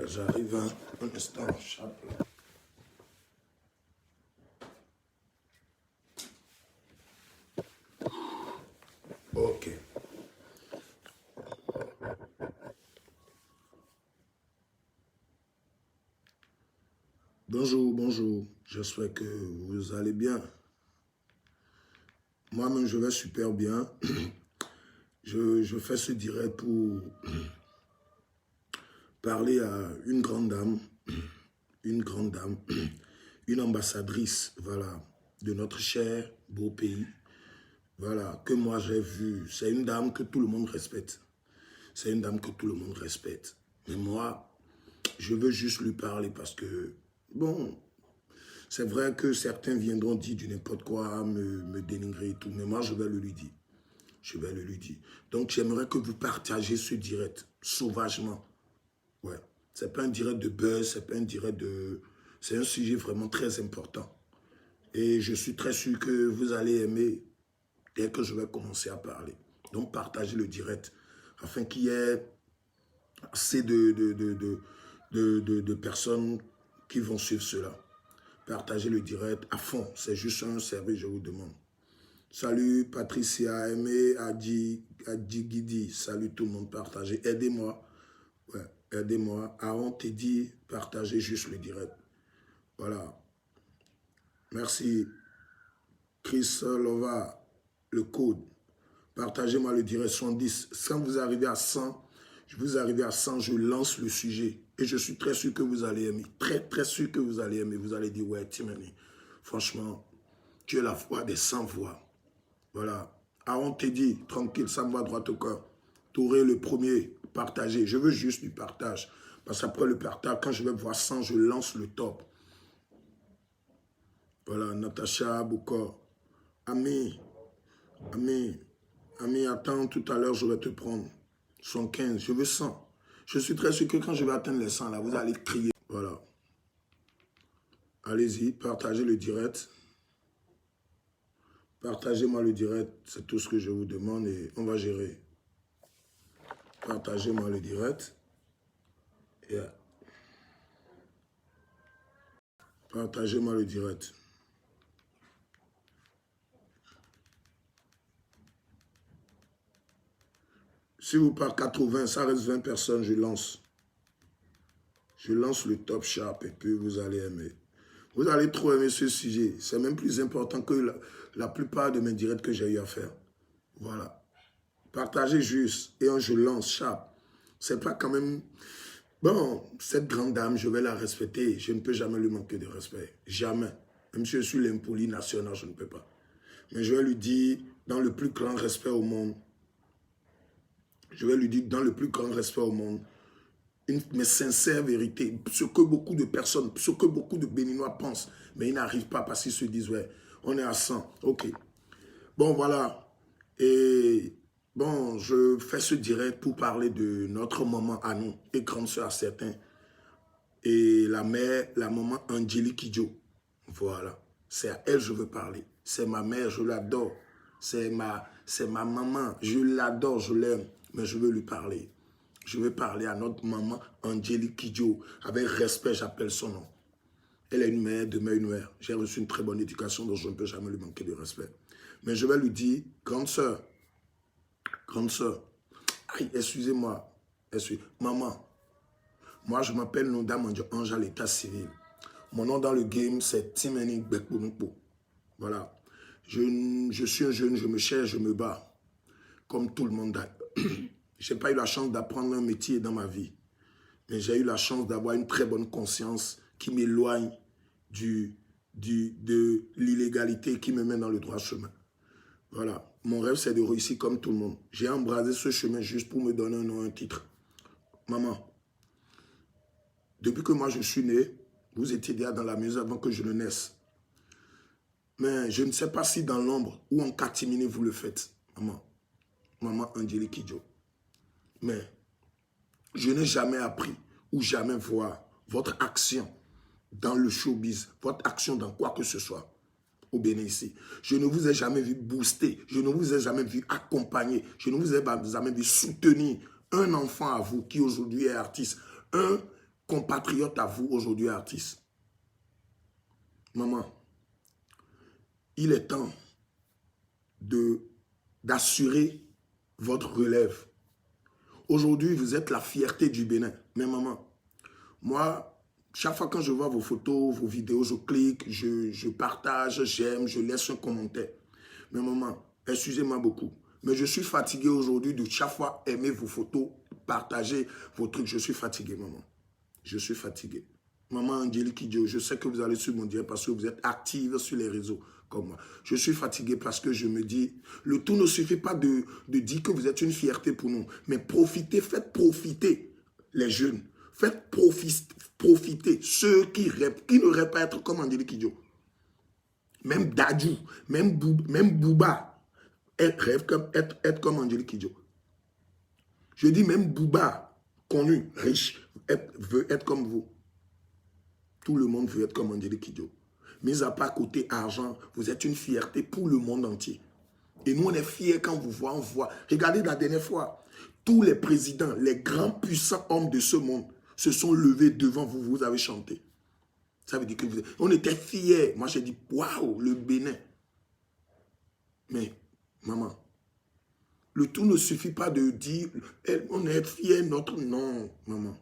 J'arrive un instant, chape. Ok. Bonjour, bonjour. J'espère que vous allez bien. Moi-même, je vais super bien. Je fais ce direct pour parler à une grande dame, une ambassadrice, voilà, de notre cher beau pays, voilà, que moi j'ai vu. C'est une dame que tout le monde respecte. C'est une dame que tout le monde respecte. Mais moi, je veux juste lui parler parce que, bon, c'est vrai que certains viendront dire du n'importe quoi, me dénigrer et tout, mais moi, je vais le lui dire. Je vais le lui dire. Donc, j'aimerais que vous partagiez ce direct sauvagement. Ouais. C'est pas un direct de buzz, c'est pas un direct de... C'est un sujet vraiment très important. Et je suis très sûr que vous allez aimer dès que je vais commencer à parler. Donc, partagez le direct afin qu'il y ait assez de personnes qui vont suivre cela. Partagez le direct à fond. C'est juste un service, je vous demande. Salut Patricia, Aimé, Adi Guidi. Salut tout le monde, partagez. Aidez-moi. Ouais, aidez-moi. Aaron Teddy, partagez juste le direct. Voilà. Merci. Chris Lova, le code. Partagez-moi le direct 110. Quand vous arrivez à 100, je lance le sujet. Et je suis très sûr que vous allez aimer. Très, très sûr que vous allez aimer. Vous allez dire, ouais, Timani, franchement, tu es la voix des 100 voix. Voilà. Aaron te dit, tranquille, ça me va droit au cœur. Touré le premier, partagé. Je veux juste du partage. Parce qu'après le partage, quand je vais voir 100, je lance le top. Voilà, Natacha Boukor. Ami, attends, tout à l'heure, je vais te prendre. 115, je veux 100. Je suis très sûr que quand je vais atteindre les 100, là, vous allez crier. Voilà. Allez-y, partagez le direct. Partagez-moi le direct, c'est tout ce que je vous demande et on va gérer. Partagez-moi le direct. Yeah. Partagez-moi le direct. Si vous partez 80, ça reste 20 personnes, je lance. Je lance le top sharp et puis vous allez aimer. Vous allez trop aimer ce sujet. C'est même plus important que la plupart de mes directs que j'ai eu à faire. Voilà. Partagez juste et je lance sharp. C'est pas quand même... Bon, cette grande dame, je vais la respecter. Je ne peux jamais lui manquer de respect. Jamais. Même si je suis l'impoli national, je ne peux pas. Mais je vais lui dire, dans le plus grand respect au monde, je vais lui dire, dans le plus grand respect au monde, mes sincères vérités, ce que beaucoup de personnes, ce que beaucoup de Béninois pensent, mais ils n'arrivent pas parce qu'ils se disent, ouais, on est à 100. Ok. Bon, voilà. Et bon, je fais ce direct pour parler de notre maman à nous, et grande sœur à certains. Et la mère, la maman Angélique Kidjo. Voilà. C'est à elle que je veux parler. C'est ma mère, je l'adore. C'est ma maman, je l'adore, je l'aime. Mais je veux lui parler. Je veux parler à notre maman Angélique Kidjo. Avec respect, j'appelle son nom. Elle est une mère, demain une mère. J'ai reçu une très bonne éducation, donc je ne peux jamais lui manquer de respect. Mais je vais lui dire, grande sœur, aïe, excusez-moi, maman, moi je m'appelle Nonda Ange à l'état civil. Mon nom dans le game, c'est Timani Bekbounoupo. Voilà. Je suis un jeune, je me cherche, je me bats. Comme tout le monde. Je n'ai pas eu la chance d'apprendre un métier dans ma vie. Mais j'ai eu la chance d'avoir une très bonne conscience qui m'éloigne de l'illégalité, qui me met dans le droit chemin. Voilà. Mon rêve, c'est de réussir comme tout le monde. J'ai embrasé ce chemin juste pour me donner un nom, un titre. Maman, depuis que moi je suis né, vous étiez déjà dans la maison avant que je ne naisse. Mais je ne sais pas si dans l'ombre ou en catimini vous le faites. Maman Angélique Kidjo. Mais je n'ai jamais appris ou jamais voir votre action dans le showbiz, votre action dans quoi que ce soit au Bénin ici. Je ne vous ai jamais vu booster, je ne vous ai jamais vu accompagner, je ne vous ai jamais vu soutenir un enfant à vous qui aujourd'hui est artiste, compatriote à vous aujourd'hui, artiste. Maman, il est temps d'assurer votre relève. Aujourd'hui, vous êtes la fierté du Bénin. Mais maman, moi, chaque fois quand je vois vos photos, vos vidéos, je clique, je partage, j'aime, je laisse un commentaire. Mais maman, excusez-moi beaucoup, mais je suis fatigué aujourd'hui de chaque fois aimer vos photos, partager vos trucs. Je suis fatigué, maman. Je suis fatigué. Maman Angélique Kidjo, je sais que vous allez sur mon direct parce que vous êtes active sur les réseaux comme moi. Je suis fatigué parce que je me dis, le tout ne suffit pas de dire que vous êtes une fierté pour nous, mais profitez, faites profiter les jeunes. Faites profiter ceux qui ne rêvent pas être comme Angélique Kidjo. Même Dadju, même Bouba, rêve être comme Angélique Kidjo. Je dis même Bouba, connu, riche, veut être comme vous. Tout le monde veut être comme Angélique Kidjo. Mis à part côté argent, vous êtes une fierté pour le monde entier. Et nous, on est fiers quand vous voit, on voit. Regardez la dernière fois, tous les présidents, les grands puissants hommes de ce monde se sont levés devant vous, vous avez chanté. Ça veut dire que on était fiers. Moi, j'ai dit, waouh, le Bénin. Mais, maman, le tout ne suffit pas de dire, on est fiers, notre non, maman.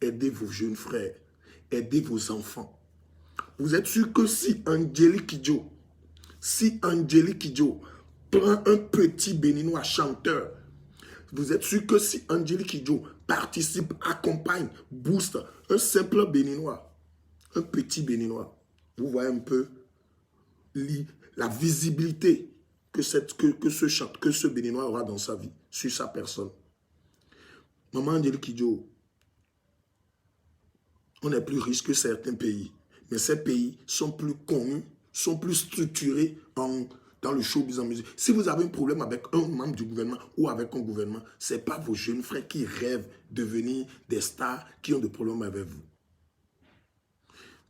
Aidez vos jeunes frères, aidez vos enfants. Vous êtes sûr que si Angélique Kidjo prend un petit béninois chanteur, vous êtes sûr que si Angélique Kidjo participe, accompagne, booste un simple béninois, un petit béninois, vous voyez un peu la visibilité que ce béninois aura dans sa vie, sur sa personne. Maman Angélique Kidjo, on est plus riche que certains pays. Mais ces pays sont plus connus, sont plus structurés dans le showbiz en musique. Si vous avez un problème avec un membre du gouvernement ou avec un gouvernement, ce n'est pas vos jeunes frères qui rêvent de devenir des stars qui ont des problèmes avec vous.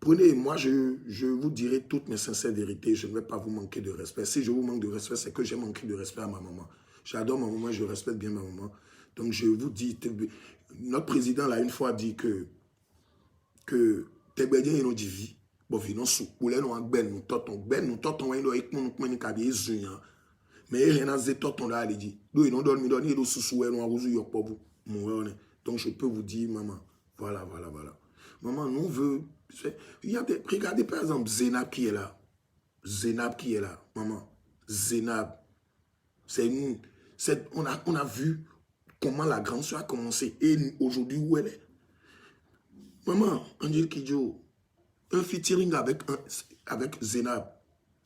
Prenez, moi je vous dirai toutes mes sincères vérités, je ne vais pas vous manquer de respect. Si je vous manque de respect, c'est que j'ai manqué de respect à ma maman. J'adore ma maman, je respecte bien ma maman. Donc je vous dis, notre président l'a une fois dit que Tebedien est notre vie. Bon, nous sommes nous totons, mais rien à dire, totons là, il dit. Donc je peux vous dire, maman, voilà. Maman, nous veut. Il y a des, regardez par exemple Zénab qui est là. Maman. Zénab. On a vu comment la grande soeur a commencé et aujourd'hui où elle est. Maman, Angélique Kidjo, un featuring avec Zénab,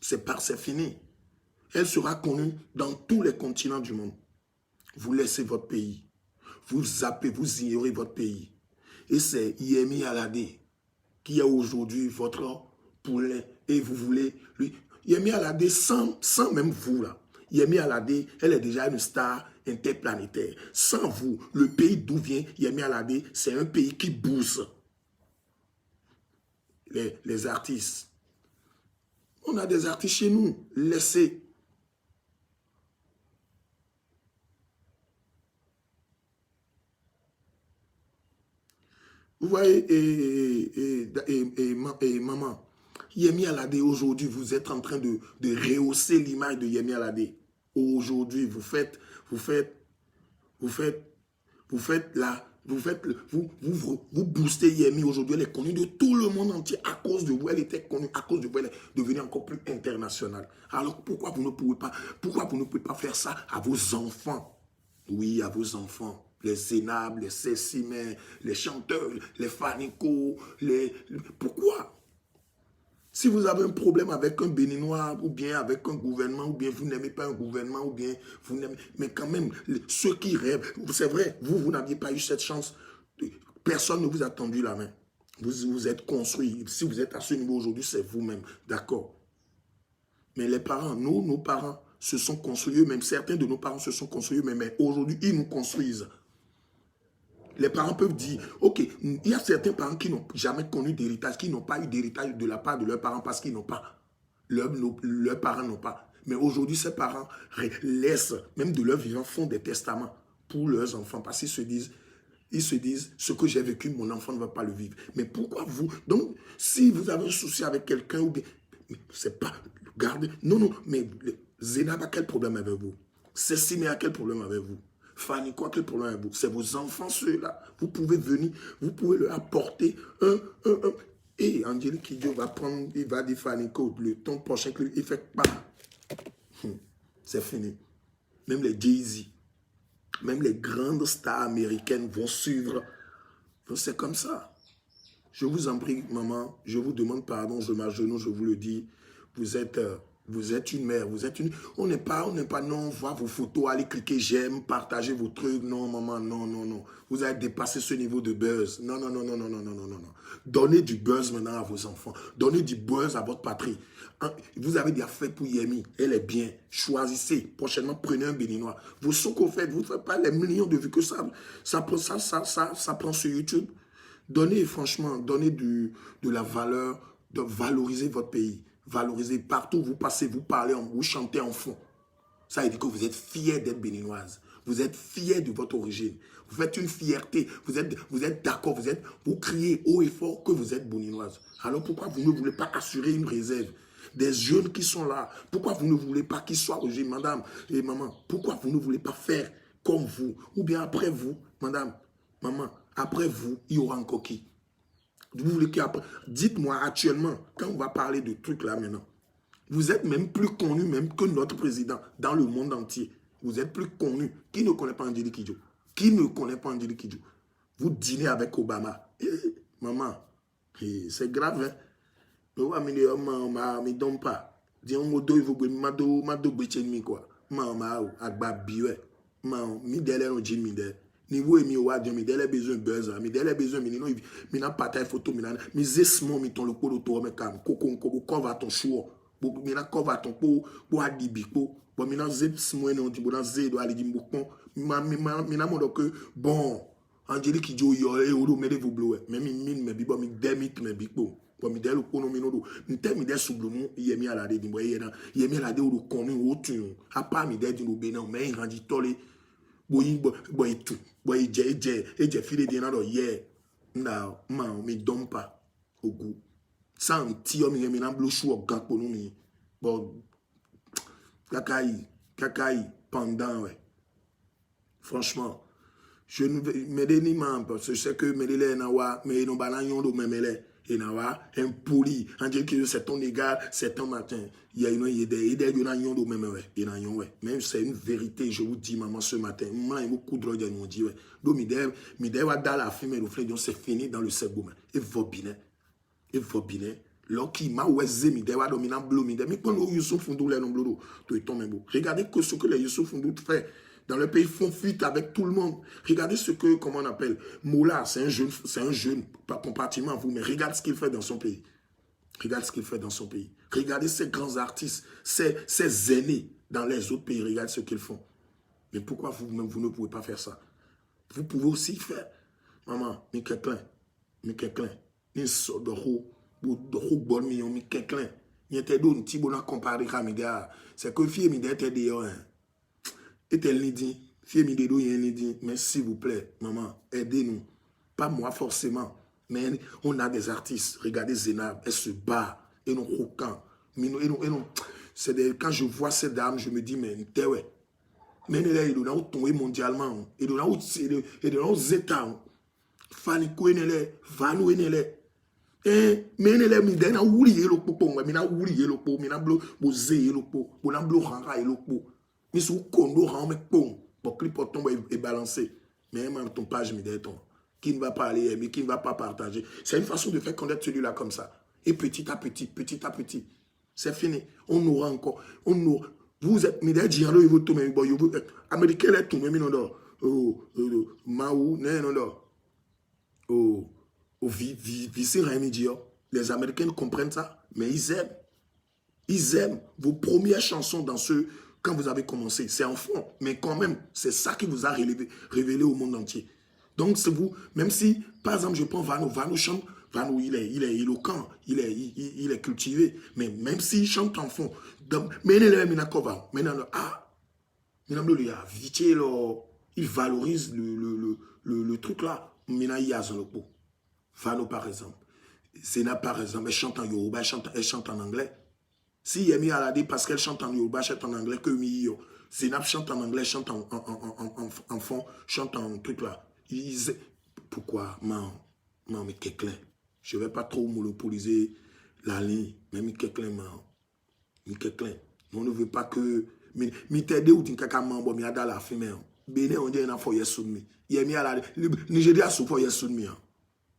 c'est fini. Elle sera connue dans tous les continents du monde. Vous laissez votre pays. Vous zappez, vous ignorez votre pays. Et c'est Yemi Alade qui est aujourd'hui votre poulet. Et vous voulez lui. Yemi Alade, sans même vous là. Yemi Alade, elle est déjà une star interplanétaire. Sans vous, le pays d'où vient Yemi Alade, c'est un pays qui booste les artistes. On a des artistes chez nous. Laissez. Vous voyez, et maman, Yemi Alade, aujourd'hui, vous êtes en train de rehausser l'image de Yemi Alade. Aujourd'hui, vous boostez Yemi. Aujourd'hui, elle est connue de tout le monde entier à cause de vous. Elle était connue à cause de vous. Elle est devenue encore plus internationale. Alors, pourquoi vous ne pouvez pas faire ça à vos enfants? Oui, à vos enfants. Les Zénab, les Cécimé, les chanteurs, les Fanico, Pourquoi? Si vous avez un problème avec un Béninois, ou bien avec un gouvernement, ou bien vous n'aimez pas un gouvernement, ou bien vous n'aimez... Mais quand même, ceux qui rêvent, c'est vrai, vous n'aviez pas eu cette chance. Personne ne vous a tendu la main. Vous êtes construit. Si vous êtes à ce niveau aujourd'hui, c'est vous-même. D'accord. Mais les parents, nos parents se sont construits, même certains de nos parents se sont construits, mais aujourd'hui, ils nous construisent. Les parents peuvent dire, ok, il y a certains parents qui n'ont jamais connu d'héritage, qui n'ont pas eu d'héritage de la part de leurs parents parce qu'ils n'ont pas. Leurs parents n'ont pas. Mais aujourd'hui, ces parents laissent, même de leur vivant, font des testaments pour leurs enfants parce qu'ils se disent, ils se disent, ce que j'ai vécu, mon enfant ne va pas le vivre. Mais pourquoi vous? Donc, si vous avez un souci avec quelqu'un, ou bien, c'est pas, regardez, non, mais Zénab a quel problème avec vous? Cécile a quel problème avec vous? Fanny, quoi, quel problème avec vous? C'est vos enfants, ceux-là. Vous pouvez venir, vous pouvez leur apporter un. Et Angélique Kidjo va prendre, il va dire Fanny, le ton prochain, il fait pas. C'est fini. Même les Jay-Z, même les grandes stars américaines vont suivre. C'est comme ça. Je vous en prie, maman, je vous demande pardon, je m'agenouille, je vous le dis. Vous êtes une mère, vous êtes une... On n'est pas, non, on voit vos photos, allez cliquer j'aime, partagez vos trucs. Non, maman, non. Vous avez dépassé ce niveau de buzz. Non. Donnez du buzz maintenant à vos enfants. Donnez du buzz à votre patrie. Vous avez des affaires pour Yemi, elle est bien. Choisissez. Prochainement, prenez un béninois. Vos sons qu'on fait, vous ne faites pas les millions de vues que ça prend sur YouTube. Donnez, franchement, donnez de la valeur, de valoriser votre pays. Valoriser partout où vous passez, vous parlez, vous chantez en fond. Ça veut dire que vous êtes fiers d'être béninoise. Vous êtes fiers de votre origine. Vous faites une fierté. Vous êtes d'accord. Vous criez haut et fort que vous êtes béninoise. Alors pourquoi vous ne voulez pas assurer une réserve? Des jeunes qui sont là. Pourquoi vous ne voulez pas qu'ils soient origines, madame et maman? Pourquoi vous ne voulez pas faire comme vous? Ou bien après vous, madame, maman, après vous, il y aura encore qui? Vous voulez qu'après, dites-moi actuellement, quand on va parler de trucs là maintenant, vous êtes même plus connu même que notre président dans le monde entier. Vous êtes plus connu. Qui ne connaît pas Angélique Kidjo? Qui ne connaît pas Angélique Kidjo? Vous dînez avec Obama. Maman, c'est grave, hein? Me donne pas. Dis-moi, il faut que je quoi. Maman, agba biwe. Maman, mi dele no jin mi de. Niveau emi o adjo mi dele besoin buzz, mi dele besoin mi na partage photo mi zesmo mi ton le ko to me kam kokon ko cover ton show. Mi na cover ton po adibi po. Bon mi na zesmo no di bo na ze do ali di mbokon. Mi na mo do que bon. Angélique Kidjo yo e o do me de vous blow. Me mi min me bi bo mi demit me bi po. Bon mi dele ko no mi no do. Mi te mi de sublumu yemi ala de di bo yemi ala de o do konu o tun. Apa mi de di no be na me randi tole. Boy tout boy je file de nado yeah na ma me donne pas au goût sans ti o mi na blo chou o gapo no mi bon kakai pendant ouais franchement je ne me deni man parce que je sais que me dele na wa me no balanyon do memele et na wa impoli en dire que c'est ton égal c'est ton matin il y a une idée de na yon do même ouais et na yon ouais même c'est une vérité je vous dis maman ce matin moi il beaucoup de drogue nous dit ouais do mi de wa dans la fumée le frère c'est fini dans le cerveau et vobine Loki ma weze mi de wa do mi na blo mi de mi quand Youssouf Foundou les non blo to tombe beau regardez que ce que les Youssouf Foundou fait dans le pays, font fuite avec tout le monde. Regardez ce que, comment on appelle, Moula, c'est un jeune, pas comparativement à vous, mais regarde ce qu'il fait dans son pays. Regarde ce qu'il fait dans son pays. Regardez ces grands artistes, ces aînés dans les autres pays, regardez ce qu'ils font. Mais pourquoi vous-même, vous ne pouvez pas faire ça? Vous pouvez aussi faire. Maman, mi quelqu'un, ni so de ho bon mi quelqu'un. Ni te donne ti bona comparer kamiga. C'est que fille mi d'être dehors. Et elle lui dit, fille mi dedo yen lui dit, mais s'il vous plaît, maman, aidez-nous. Pas moi forcément, mais on a des artistes. Regardez Zénab, elle se bat, et non aucun. Quand je vois cette dame, je me dis, mais t'es ouais. Mais elle est là où tomber mondialement, et là où aux États. Fanny Kouenele, Vanou Enele. Mais elle est mi dena ouli lo popo, mais na ouli lo po, mais na blo bozé lo po, na blo ranga lo po. Mais sous kondo ran me pom, pour clip tombe et balancer. Mais même ton page mi ton. Qui ne va pas aller, mais qui ne va pas partager. C'est une façon de faire connaître celui-là comme ça. Et petit à petit, c'est fini. On aura encore, vous êtes mi de dialo il vous tomber bon vous américain est tomber mi non do. Maou non do. Les Américains comprennent ça, mais ils aiment. Ils aiment vos premières chansons dans quand vous avez commencé. C'est en fond, mais quand même, c'est ça qui vous a révélé au monde entier. Donc, c'est vous, même si, par exemple, je prends Vano chante, Vano, il est éloquent, il est cultivé, mais même s'il chante en fond, il valorise le truc là, Mina Yazolopo. Fano par exemple. Zena par exemple, elle chante en Yoruba, elle chante en anglais. Si Yemi Alade, parce qu'elle chante en Yoruba, chante en anglais, que Miyo. Zena chante en anglais, chante en fond, chante en truc là. Pourquoi? Mais quelqu'un. Je ne vais pas trop monopoliser la ligne. Mais quelqu'un, mais quelqu'un. On ne veut pas que. Mais t'aider ou t'es quelqu'un membre, mais dans la femme. Béné, on dit un enfant, yes, soumis. Yemi Alade, Nigeria, souffre, yes, soumis.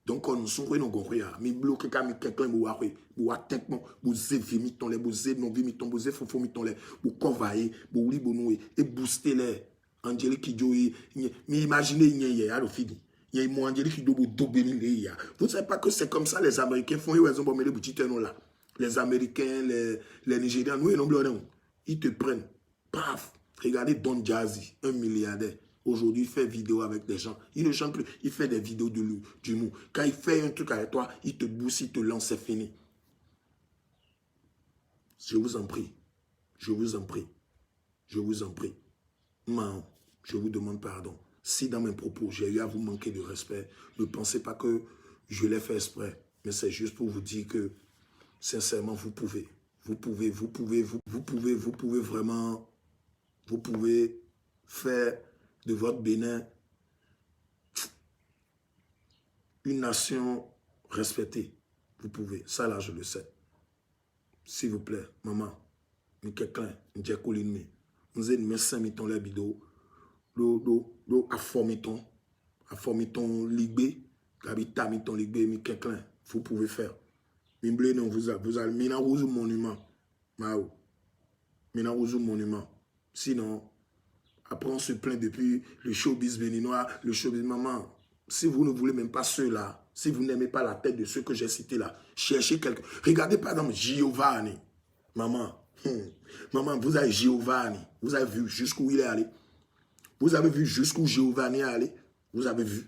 Donc, on nous nous goria. Mi bloqué quand mi quelqu'un bouaré, bouatekmo, bouzé vimi ton les, bouzé non vimi ton, bouzé fofo mi ton les, bou convailler, bou li bonoué, et booster les. Angélique qui joue, mi imaginez y a le fini. Y a mon Angélique qui doit doubler les. Vous savez pas que c'est comme ça les Américains font, ils ont bombé les boutiques là. Les Américains, les Nigériens, nous, ils n'ont pas. Ils te prennent. Paf. Regardez Don Jazzy, un milliardaire. Aujourd'hui, il fait vidéo avec des gens. Il ne chante plus. Il fait des vidéos d'humour. Quand il fait un truc avec toi, il te booste, il te lance, c'est fini. Je vous en prie. Je vous en prie. Je vous en prie. Man, je vous demande pardon. Si dans mes propos, j'ai eu à vous manquer de respect, ne pensez pas que je l'ai fait exprès. Mais c'est juste pour vous dire que, sincèrement, vous pouvez vraiment, vous pouvez faire de votre Bénin une nation respectée. Vous pouvez. Ça, là, je le sais. S'il vous plaît, maman, quelqu'un, j'ai collé de nous avons mis 5 mitons les bidons, à formiton ligbe, habita miton ligbe, mais quelqu'un, vous pouvez faire. Mimblé, non, vous allez, mina rouzou monument, mao, mina rouzou monument. Sinon, après, on se plaint depuis le showbiz béninois, le showbiz maman. Si vous ne voulez même pas ceux-là, si vous n'aimez pas la tête de ceux que j'ai cités là, cherchez quelqu'un. Regardez par exemple Giovanni. Maman, maman, vous avez Giovanni. Vous avez vu jusqu'où il est allé. Vous avez vu jusqu'où Giovanni est allé. Vous avez vu.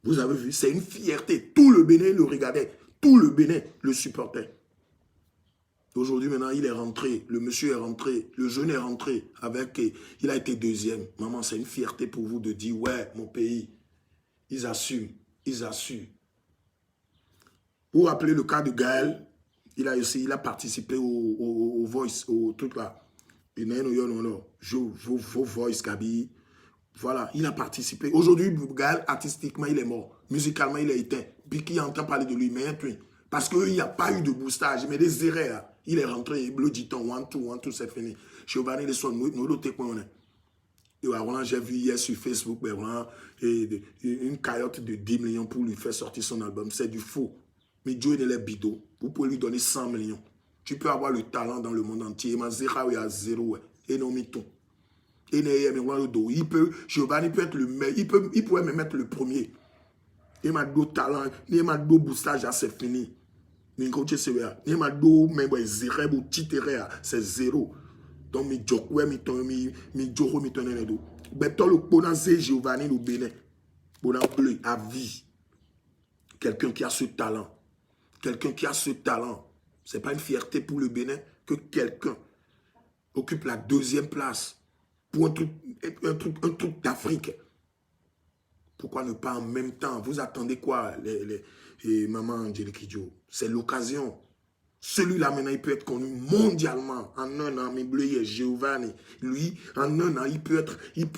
Vous avez vu. C'est une fierté. Tout le Bénin le regardait. Tout le Bénin le supportait. Aujourd'hui, maintenant, il est rentré. Le monsieur est rentré. Le jeune est rentré. Il a été deuxième. Maman, c'est une fierté pour vous de dire, ouais, mon pays, ils assument. Ils assument. Vous vous rappelez le cas de Gaël? Il a participé au Voice, au truc là. Vos Voice, Gabi. Voilà, il a participé. Aujourd'hui, Gaël, artistiquement, il est mort. Musicalement, il est éteint. Biki entend parler de lui, mais un truc. Parce qu'il n'y a pas eu de boostage, mais des erreurs. Il est rentré, le dit-on, one, two, c'est fini. Giovanni, les soins, nous, j'ai vu hier sur Facebook, une caillotte de 10 millions pour lui faire sortir son album. C'est du faux. Mais Dieu il est bidot. Vous pouvez lui donner 100 millions. Tu peux avoir le talent dans le monde entier. Mais zéro à zéro. Et non, miton. Giovanni peut être le meilleur. Il pourrait même être le premier. Il m'a donné talent. Il m'a donné boostage, c'est fini. C'est zéro. Donc, mi jokwe mi ton mi joro mi ton nedo. Beto le bonanze Giovanni le Bénin. Bonan bleu à vie. Quelqu'un qui a ce talent. Quelqu'un qui a ce talent. C'est pas une fierté pour le Bénin que quelqu'un occupe la 2e place pour un truc d'Afrique. Pourquoi ne pas en même temps? Vous attendez quoi, les maman Angélique Kidjo? C'est l'occasion. Celui-là, maintenant, il peut être connu mondialement. En un an, mais bleu, Giovanni. Lui, en un an, il peut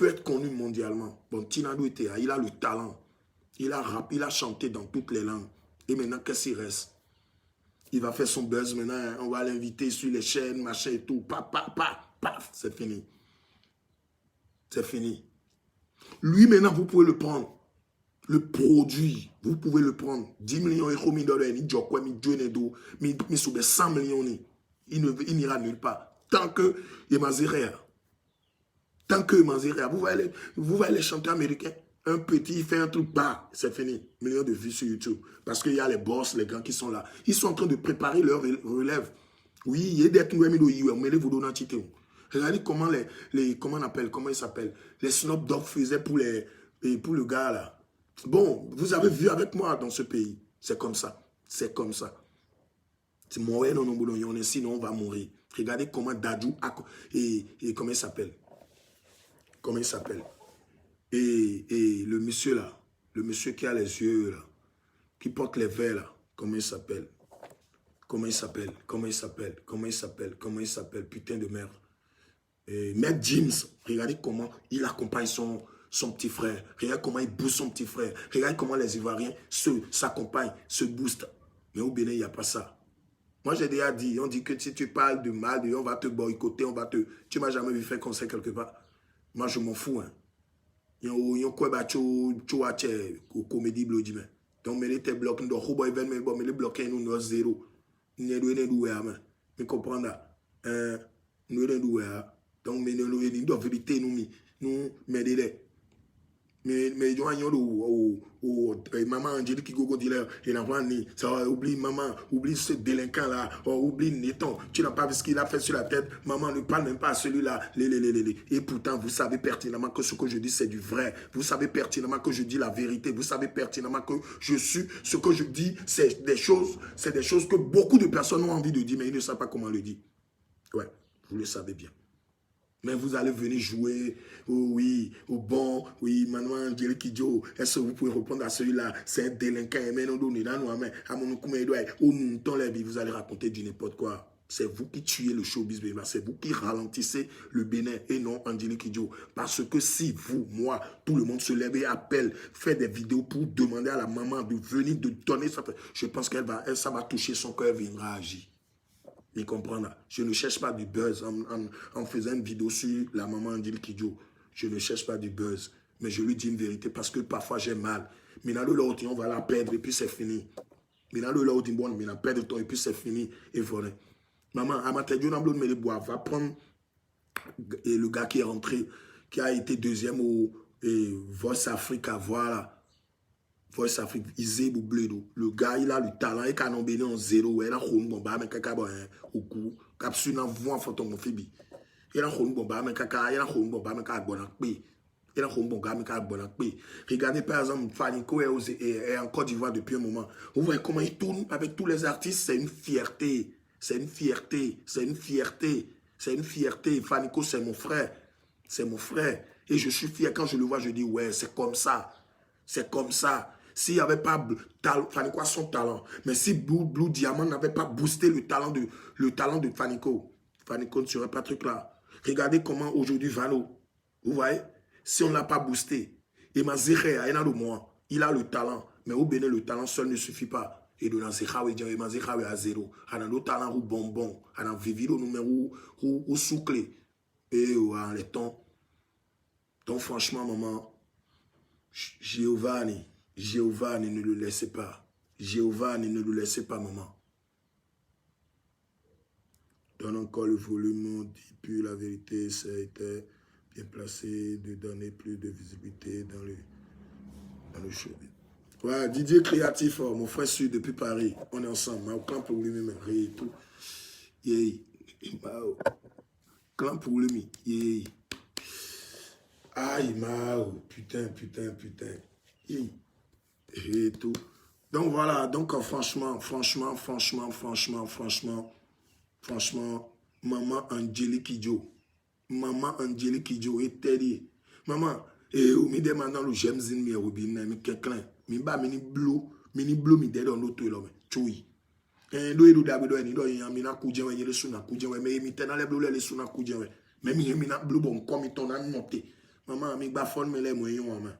être connu mondialement. Bon, Tinado était là, il a le talent. Il a rappé, il a chanté dans toutes les langues. Et maintenant, qu'est-ce qu'il reste? Il va faire son buzz maintenant. On va l'inviter sur les chaînes, machin et tout. Paf, c'est fini. C'est fini. Lui, maintenant, vous pouvez le prendre. Le produit, vous pouvez le prendre. 10 millions d'euros, mais sous 100 millions, il n'ira nulle part. Tant que vous voyez les chanteurs américains, un petit, il fait un truc bas, c'est fini. Millions de vues sur YouTube. Parce qu'il y a les boss, les gars qui sont là. Ils sont en train de préparer leur relève. Oui, il y a des trucs, regardez comment comment ils s'appellent. Les Snoop Dogg faisaient pour le gars là. Bon, vous avez vu avec moi dans ce pays. C'est comme ça. C'est comme ça. C'est mourir non non sinon on va mourir. Regardez comment Dadju et comment il s'appelle. Comment il s'appelle. Et le monsieur là, le monsieur qui a les yeux là, qui porte les verres là, comment il s'appelle? Comment il s'appelle? Comment il s'appelle? Comment il s'appelle? Comment il s'appelle? Putain de merde. Maître James, regardez comment il accompagne son petit frère. Regardez comment il booste son petit frère. Regardez comment les Ivoiriens s'accompagnent, se boostent. Mais au Bénin, il n'y a pas ça. Moi, j'ai déjà dit, on dit que si tu parles de mal, on va te boycotter, on va te... Tu m'as jamais vu faire conseil quelque part. Moi, je m'en fous. Hein. Yon quoi ba tu as comédie bloquée. Donc, mais les blocs, nous avons mais les blocs, nous avons zéro. Nous avons mais comprendre. Nous avons donc, mais nous avons vérité, nous mettons mais maman Angélique qui go dit là, il a ni ça oublie maman, oublie ce délinquant là, oublie Néton, tu n'as pas vu ce qu'il a fait sur la tête, maman ne parle même pas à celui-là, et pourtant vous savez pertinemment que ce que je dis c'est du vrai, vous savez pertinemment que je dis la vérité, vous savez pertinemment que je suis, ce que je dis c'est des choses que beaucoup de personnes ont envie de dire mais ils ne savent pas comment le dire. Ouais, vous le savez bien. Mais vous allez venir jouer, oh oui, au bon, oui, Manuel Angélique Kidjo, est-ce que vous pouvez répondre à celui-là? C'est un délinquant, vous allez raconter du n'importe quoi. C'est vous qui tuez le showbiz, c'est vous qui ralentissez le Bénin et non Angélique Kidjo. Parce que si vous, moi, tout le monde se lève et appelle, fait des vidéos pour demander à la maman de venir, de donner ça, je pense ça va toucher son cœur, elle viendra agir. Vous comprenez? Je ne cherche pas du buzz en faisant une vidéo sur la maman Angélique Kidjo. Je ne cherche pas du buzz. Mais je lui dis une vérité parce que parfois j'ai mal. Mais dans l'autre, on va la perdre et puis c'est fini. Mais dans l'autre, on va perdre ton et puis c'est fini. Et voilà. Maman, à ma tête, va prendre le gars qui est rentré, qui a été deuxième au Voice Africa, voilà. Voice Afrique, Izé Boubledo. Le gars, il a le talent, il a un béni en zéro. Il a un bomba, mais caca, au cou. Capsule en voix, photo, mon phébie. Il a un bomba, mais caca, il a un bomba, mais caca, bon, il a un bomba, mais caca, bon, regardez par exemple, Fanico est en Côte d'Ivoire depuis un moment. Vous voyez comment il tourne avec tous les artistes, c'est une fierté. C'est une fierté. C'est une fierté. C'est une fierté. Fanico, c'est mon frère. C'est mon frère. Et je suis fier. Quand je le vois, je dis, ouais, c'est comme ça. C'est comme ça. S'il n'y avait pas Fanico son talent, mais si Blue Diamond n'avait pas boosté le talent de Fanico, Fanico ne serait pas truc là. Regardez comment aujourd'hui Vano, vous voyez, si on ne l'a pas boosté, et Maziré, il a le talent, mais au Bénin, le talent seul ne suffit pas. Et de Nazirawe, et Mazirawe à zéro. On a le talent ou bonbon, on a vécu le numéro ou soucle, et en les temps. Donc franchement, maman, Giovanni, ne le laissez pas. Giovanni, ne le laissez pas, maman. Donne encore le volume, dit plus la vérité, ça a été bien placé de donner plus de visibilité dans le show. Ouais, Didier Créatif, mon frère sûr depuis Paris. On est ensemble. Ma clan pour lui-même, et tout. Yeah. Clan pour lui-même. Yeah. Aïe, putain. Et tout. Donc voilà, donc franchement, maman Angélique Kidjo. Maman Angélique Kidjo est terrible. Maman, et au milieu maintenant, le j'aime zin mi robin, mi quelqu'un, mi ba mini blue, mi dead on l'autre là, chui. Et do dabido ni do yan mi na kuje we yele suna kuje we, mais mi tenale blue le suna kuje we. Mais mi na blue bon comme ton a noté. Maman, mi ba fon me les moyens en main.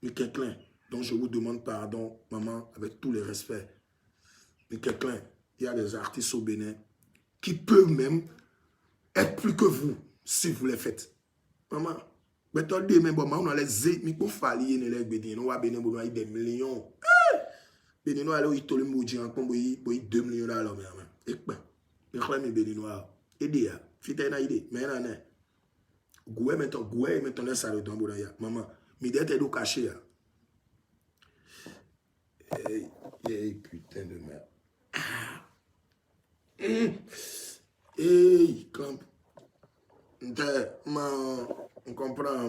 Mi quelqu'un. Donc je vous demande pardon, maman, avec tous les respects. Mi quelqu'un, il y a des artistes au Bénin qui peuvent même être plus que vous si vous les faites. Maman, mais toi dis mais bon, on a les zé, mi ko fali ne les Bénin, on va Bénin bon des millions. Bénin alors il tole moji en combo 2 millions là mais et ben, mais quoi mi Bénin aider fita na idée, mais na na. Goué maintenant ça le don bon ya. Maman, mi dette do caché. Hey, putain de merde. Hey, quand on comprend,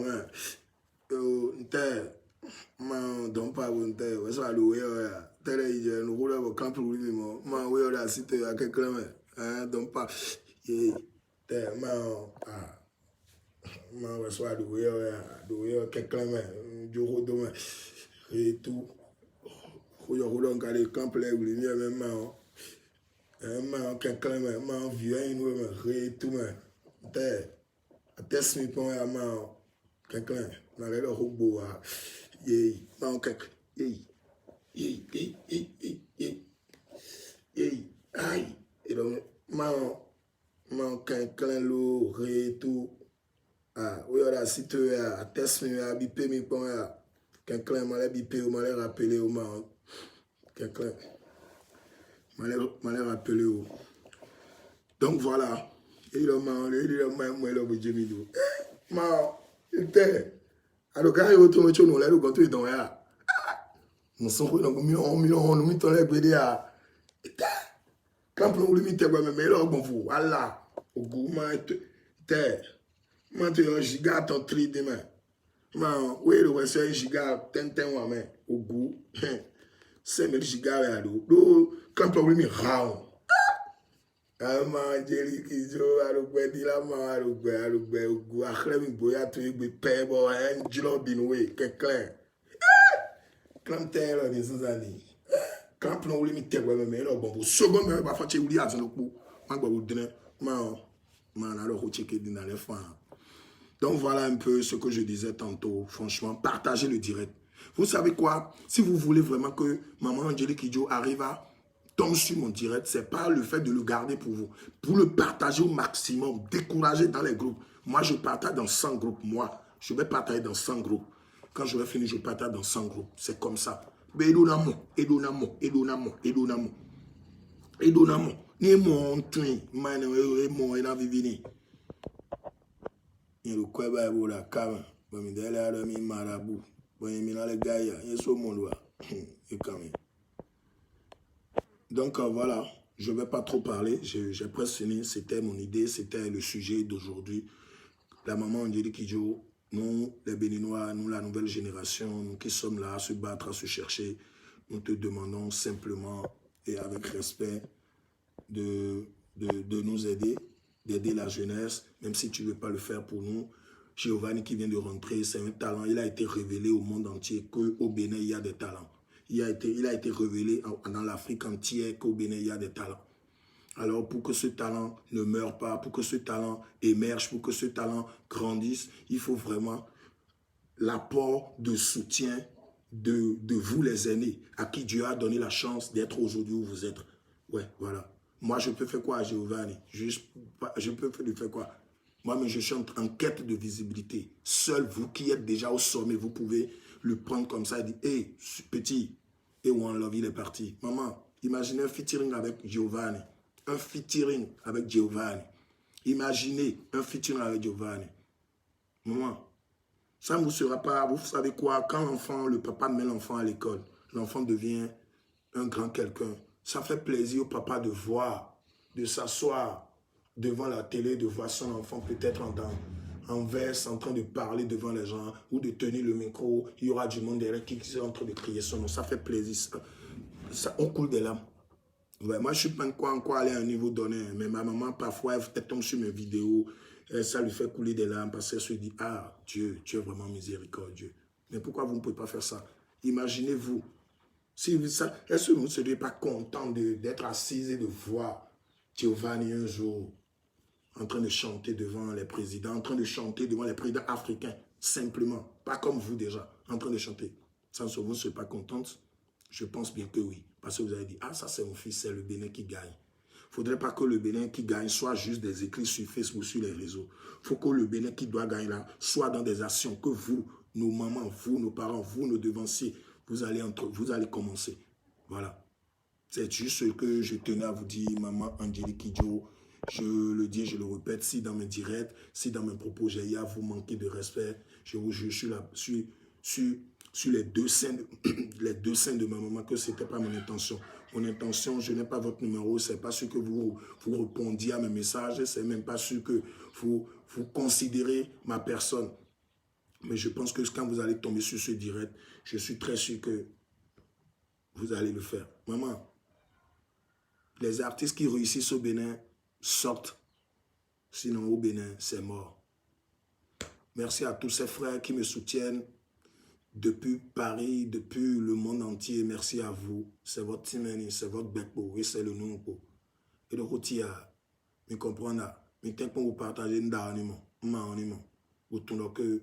man, don't pas on ça le télé nous roule au camp pour lui man oui on a cité à quelqu'un hein donc pas man Man, ouais, soit doué, quelqu'un, du rodon, et tout. Rodon, quand les camps, les lumières, même, man, quelqu'un, man, vieux, et tout, man. Test me pour un man, quelqu'un, dans le robot, man, quelqu'un, aïe, et donc, man, quelqu'un, l'eau, et tout. Ah, oui, voilà, si tu as test, mais à bipé, mais pour quelqu'un m'a bipé ou m'a rappelé au man. Quelqu'un m'a rappelé au. Donc voilà. Et le man, moi, le budget vidéo. Man, il était. Alors, quand il retourne, tu nous l'as dit, quand tu es dans là. Mon son, on nous t'en les pédés à. Quand on lui met tes mais là, bon, vous, voilà. Au goût, man, t'es. Man, tu es un giga, ton tri demain. Man, oui, le reste, c'est un giga, ten, mais au goût. 5000 giga, là, quand on lui met round. Man, Jerry Kijo, alugbe di la man, alugbe, ogu, akhlemi boya tu igbe pebo, jilo binwe, keklen. Klam ten lo de Suzani. Klam plon ou li mi tegwe me lo bon. Second me ba fache ou li azon lo pou. Man gwa ou dene, man alors ou cheke din dans les fins. Donc voilà un peu ce que je disais tantôt. Franchement, partagez le direct. Vous savez quoi? Si vous voulez vraiment que Maman Angélique Kidjo arrive à tomber sur mon direct, ce n'est pas le fait de le garder pour vous. Pour le partager au maximum, décourager dans les groupes. Moi, je partage dans 100 groupes. Moi, je vais partager dans 100 groupes. Quand je vais finir, je partage dans 100 groupes. C'est comme ça. Edonamo. Ni mon train, man, mon envivini. Il y a le quoi, bah, la cam. Bon, il y a le marabout. Bon, il y a le gars, il y a ce monde-là. Et quand même. Donc voilà, je ne vais pas trop parler, j'ai presque fini, c'était mon idée, c'était le sujet d'aujourd'hui. La maman Angélique Kidjo, nous les Béninois, nous la nouvelle génération, nous qui sommes là à se battre, à se chercher, nous te demandons simplement et avec respect de nous aider, d'aider la jeunesse, même si tu ne veux pas le faire pour nous. Giovanni qui vient de rentrer, c'est un talent, il a été révélé au monde entier qu'au Bénin, il y a des talents. Il a été révélé dans l'Afrique entière qu'au Bénin, il y a des talents. Alors, pour que ce talent ne meure pas, pour que ce talent émerge, pour que ce talent grandisse, il faut vraiment l'apport de soutien de vous, les aînés, à qui Dieu a donné la chance d'être aujourd'hui où vous êtes. Ouais, voilà. Moi, je peux faire quoi à Giovanni? Je peux faire quoi? Moi, mais je suis en quête de visibilité. Seul vous qui êtes déjà au sommet, vous pouvez le prendre comme ça et dire, hé, petit, et One Love, il est parti. Maman, imaginez un featuring avec Giovanni. Un featuring avec Giovanni. Imaginez un featuring avec Giovanni. Maman, ça ne vous sera pas, vous savez quoi, quand l'enfant, le papa met l'enfant à l'école, l'enfant devient un grand quelqu'un. Ça fait plaisir au papa de voir, de s'asseoir devant la télé, de voir son enfant peut-être en verse, en train de parler devant les gens, ou de tenir le micro, il y aura du monde derrière qui est en train de crier son nom. Ça fait plaisir. On coule des larmes. Ouais, moi, je ne suis pas encore allé à un niveau donné, mais ma maman, parfois, elle tombe sur mes vidéos, et ça lui fait couler des larmes parce qu'elle se dit, ah, Dieu, tu es vraiment miséricordieux. Mais pourquoi vous ne pouvez pas faire ça? Imaginez-vous, est-ce que vous ne seriez pas content d'être assise et de voir Giovanni un jour en train de chanter devant les présidents, en train de chanter devant les présidents africains, simplement, pas comme vous déjà, en train de chanter. Ça, vous ne serez pas contente? Je pense bien que oui, parce que vous avez dit, ah, ça c'est mon fils, c'est le Bénin qui gagne. Il ne faudrait pas que le Bénin qui gagne soit juste des écrits sur Facebook, sur les réseaux. Il faut que le Bénin qui doit gagner là, soit dans des actions que vous, nos mamans, vous, nos parents, vous, nos devanciers, vous allez commencer. Voilà. C'est juste ce que je tenais à vous dire, maman Angélique Kidjo. Je le dis, je le répète, si dans mes directs, si dans mes propos, j'ai à vous manquer de respect, je vous jure sur les deux seins de ma maman que ce n'était pas mon intention. Mon intention, je n'ai pas votre numéro, ce n'est pas sûr que vous répondiez à mes messages, ce n'est même pas sûr que vous considérez ma personne. Mais je pense que quand vous allez tomber sur ce direct, je suis très sûr que vous allez le faire. Maman, les artistes qui réussissent au Bénin sortent. Sinon, au Bénin, c'est mort. Merci à tous ces frères qui me soutiennent depuis Paris, depuis le monde entier. Merci à vous. C'est votre Timeni, c'est votre Bekbo, et c'est le nom. Et donc, vous comprenez, mais tant que vous partagez un animo, vous tournez que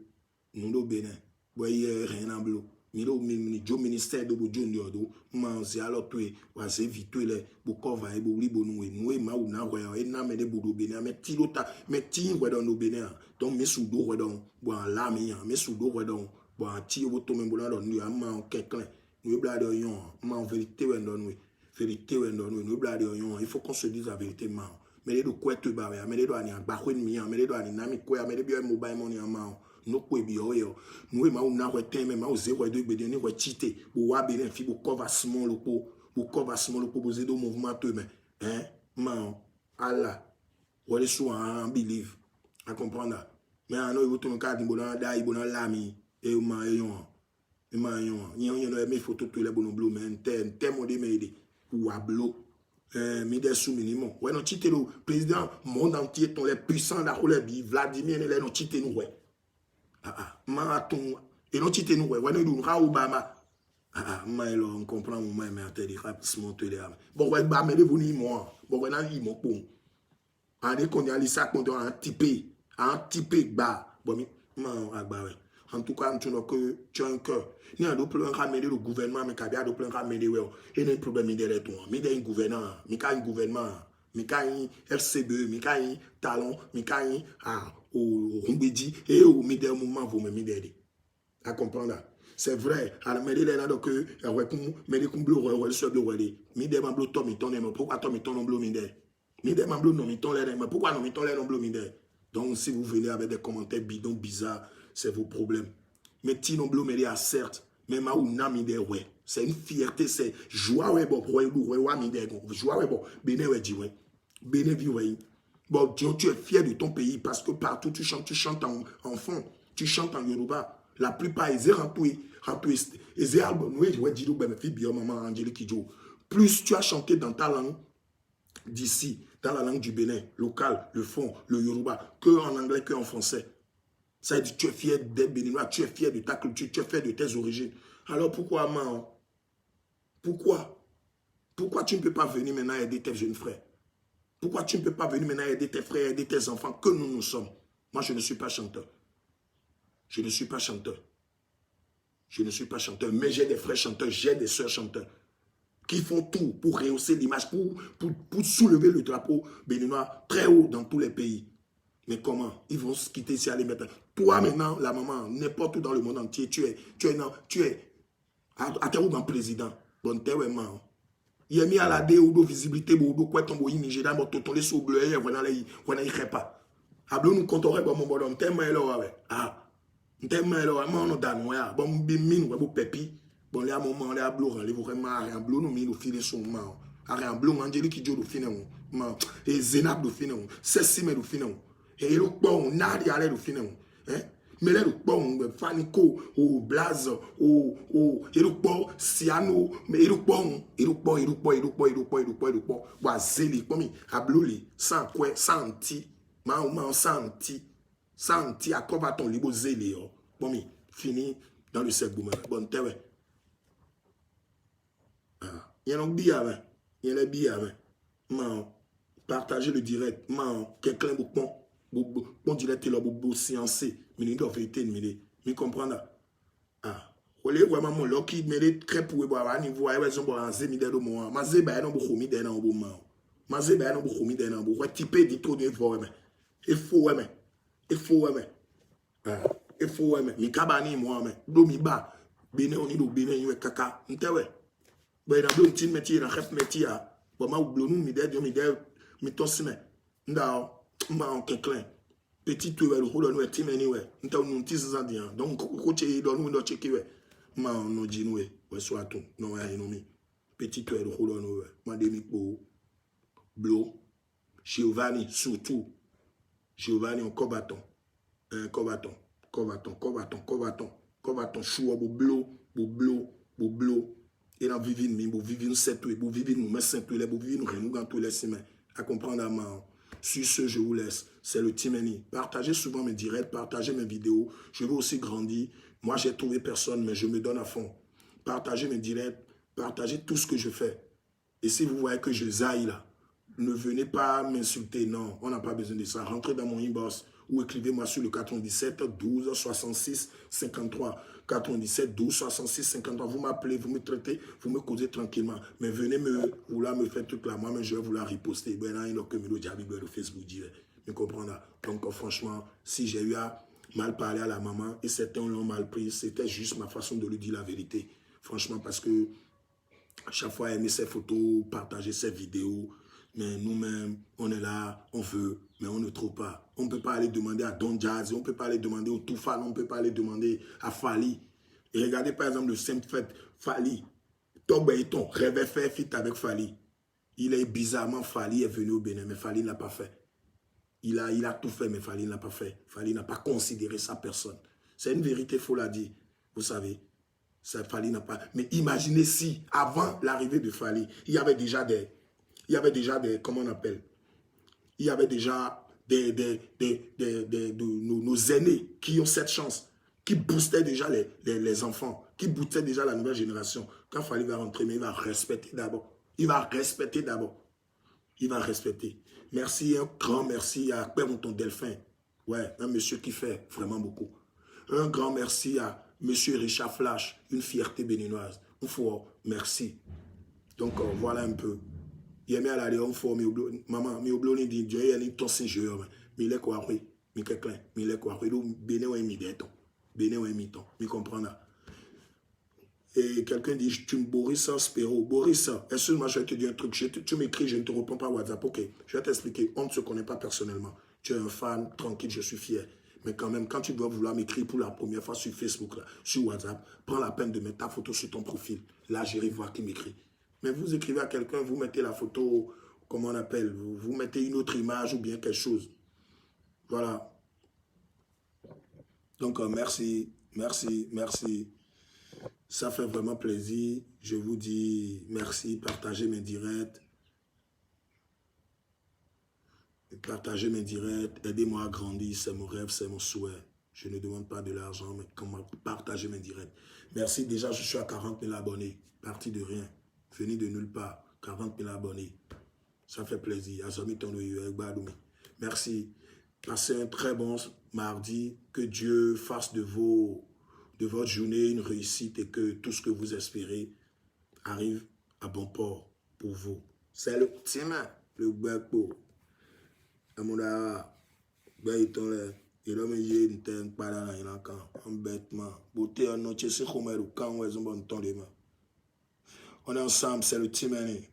nous au Bénin, vous voyez rien en bleu. Milo ministère de Boudjon Diodo, Manzi alors tué, Wazé Vituele, Bukova et Bouli Bonoué, Noué Maouna, et Namé de Boudou Bénin, mais Tilota, mais Tin, Wedon au Bénin, donc mes sous-dos, Wedon, Bois Lami, mes sous-dos, Wedon, Bois Ti, Wotomé Boulon, nous avons quelqu'un, nous blade yon, en vérité, Wedon, vérité, Wedon, nous blade yon, il faut qu'on se dise la vérité, man. Mais les deux couets te barrent, mais les deux années, Bahouen Mian, mais les deux années, Nami Kouya, mais les deux mobile money en man. No kwe biyo yo nous ma una wete me ma oze we de bedeni we chite bo wa be fi bo cover small lopo bo zedo mouvement te me man Allah wale sou an believe à comprendre mais an no to ka di bo na da ibo na lami e ma yon no me photo to le bono blue men te mo de me de wa blo mi des sous minimum ouais non chite le président monde entier ton les puissants da le bi Vladimir ne le non chite nous ouais marathon et non tu nous ouais nous Obama on comprend moi mais attendez rapidement te les bon ouais bah mais vous ni moi bon ouais na mo pon ade qu'on y a ça qu'on doit un type bas bon man agba ouais en tout cas tu n'as que tu as un cœur ni a do plan ramener le gouvernement mais kabia do plan ramener ouais et un problème de les toi mais d'un gouvernement mais ka un gouvernement mais ka un FCB mais ka un talon mais ka un au Rumbedi et au milieu moment vous me m'aider à comprendre c'est vrai à la mêlée là donc ouais comme mêlée comme bleu ouais sur bleu ouais milieu bleu tom ton mais pourquoi tom ton non bleu milieu bleu non ton là mais pourquoi non ton là non bleu milieu donc si vous venez avec des commentaires bidons bizarres c'est vos problèmes mais ti non bleu milieu certes même à ou na milieu ouais c'est une fierté c'est joie ouais bon ouais milieu joie ouais bon béné ouais dit ouais béné vie ouais. Bon, tu es fier de ton pays parce que partout tu chantes en fond, tu chantes en Yoruba. La plupart, plus tu as chanté dans ta langue d'ici, dans la langue du Bénin, local, le fond, le Yoruba, que en anglais, que en français. Ça veut dire que tu es fier des Béninois, tu es fier de ta culture, tu es fier de tes origines. Alors pourquoi, man? Pourquoi tu ne peux pas venir maintenant aider tes jeunes frères? Pourquoi tu ne peux pas venir maintenant aider tes frères, aider tes enfants que nous sommes? Moi, je ne suis pas chanteur. Je ne suis pas chanteur. Je ne suis pas chanteur, mais j'ai des frères chanteurs, j'ai des soeurs chanteurs qui font tout pour rehausser l'image, pour soulever le drapeau béninois très haut dans tous les pays. Mais comment? Ils vont se quitter ici, aller mettre. Toi maintenant, la maman, n'importe où dans le monde entier, tu es à terre ou dans président. Bon, t'es vraiment. Il a mis à la dé ou de visibilité, ou de quoi tomber Nigeria, mais tout les sous bleu, et voilà, il ne pas. Ablo nous compterait comme mon bonhomme, t'es mal là, ah, t'es mal là, moi on donne, bon, bimine, ou pépi, bon, les moments, les ablo, les vraiment, rien bleu, nous mis le filet sur moi, rien bleu, Angélique qui joue le filet, et Zénab le filet, Cécile le filet, et le bon, Nadia le filet, hein. Mais là, le bon, Fanico, ou Blaze, ou le bon, Siano, mais le bon, Zéli, comme Abloli, sans quoi, santi, santi, à quoi va ton libo Zéli, bon, fini dans le segment, bon, t'es, il y a un billet, il y a un billet, partagez le direct, quelqu'un beaucoup. Bon direct là beau sciencer mais il doit vérité mais comprendre ah olé vraiment mon loki mais les crêpes pour boire niveau à raison pour enzer mi de mo ma zeba non beaucoup mi de na bo ma ma zeba non beaucoup mi de na bo type dit trop de voir mais il faut mais ah il faut mais mi kabani moi mais do mi ba bene oni do bene ywe kaka ntewe ba na do tin métier na chef métier ba ma blonu mi de mi tosine nda ma quelqu'un petit tu vas le rouler nous team anyway nous tis ans donc coach dans nous dans checker ouais ma no dit nous ouais soit tout non ya inomi petit tu vas le rouler nous ma demi pour Blo Giovanni surtout Giovanni en combattant choua Blo et dans vivre mi vivre 7 ou vivre nous mais 5 les vivre nous renou dans tous les semaines à comprendre ma Sur ce, je vous laisse. C'est le Timeni. Partagez souvent mes directs, partagez mes vidéos. Je veux aussi grandir. Moi, j'ai trouvé personne, mais je me donne à fond. Partagez mes directs, partagez tout ce que je fais. Et si vous voyez que je zaille là, ne venez pas m'insulter. Non, on n'a pas besoin de ça. Rentrez dans mon inbox ou écrivez-moi sur le 97 12 66 53. 97 12 66 53. Vous m'appelez, vous me traitez, vous me causez tranquillement. Mais venez vouloir me faire truc là. Moi-même, je vais vous la riposter. Facebook, me comprendre. Donc, franchement, si j'ai eu à mal parler à la maman et certains l'ont mal pris, c'était juste ma façon de lui dire la vérité. Franchement, parce que chaque fois, aimer ses photos, partager ses vidéos. Mais nous-mêmes, on est là, on veut, mais on ne trouve pas. On ne peut pas aller demander à Don Jazz, on ne peut pas aller demander au Toufal, on ne peut pas aller demander à Fali. Et regardez par exemple le simple fait, Fali, Togbeton rêvait faire fit avec Fali. Il est bizarrement, Fali est venu au Bénin, mais Fali ne l'a pas fait. Il a tout fait, mais Fali ne l'a pas fait. Fali n'a pas considéré sa personne. C'est une vérité, il faut la dire. Vous savez, ça, Fali n'a pas... Mais imaginez si, avant l'arrivée de Fali, il y avait déjà des... comment on appelle? Il y avait déjà nos aînés qui ont cette chance, qui boostaient déjà les enfants, qui boostaient déjà la nouvelle génération. Quand Fali va rentrer, mais il va respecter d'abord. Il va respecter d'abord. Il va respecter. Merci, un grand merci à Père-Mouton Delphin. Ouais, un monsieur qui fait vraiment beaucoup. Un grand merci à monsieur Richard Flash, une fierté béninoise. Un fort merci. Donc, voilà un peu. Il y a à la maman, mi obloni di Dieu, il y a une tosse jeu, mais il est quoi, oui, mais quelqu'un, mais il est quoi, oui, béné ou émi d'éton, béné ou émi ton, mi comprendre. Et quelqu'un dit, tu me Boris Spéro, Boris, excuse-moi, je vais te dire un truc, tu m'écris, je ne te réponds pas WhatsApp, ok, je vais t'expliquer, on ne se connaît pas personnellement, tu es un fan, tranquille, je suis fier. Mais quand même, quand tu dois vouloir m'écrire pour la première fois sur Facebook, là, sur WhatsApp, prends la peine de mettre ta photo sur ton profil. Là, j'irai voir qui m'écrit. Mais vous écrivez à quelqu'un, vous mettez la photo, comment on appelle, vous mettez une autre image ou bien quelque chose. Voilà. Donc, merci, merci, merci. Ça fait vraiment plaisir. Je vous dis merci, partagez mes directs. Partagez mes directs, aidez-moi à grandir, c'est mon rêve, c'est mon souhait. Je ne demande pas de l'argent, mais comment partager mes directs. Merci, déjà je suis à 40 000 abonnés, parti de rien. Venez de nulle part, 40 000 abonnés. Ça fait plaisir. Merci. Passez un très bon mardi. Que Dieu fasse de votre journée une réussite et que tout ce que vous espérez arrive à bon port pour vous. C'est le petit main, le Gbekpo. Amoura, Gbeton, il a mis une tête par là, il a un bêtement. Beauté, un autre, c'est comme un can, on est ensemble, c'est le Timeni.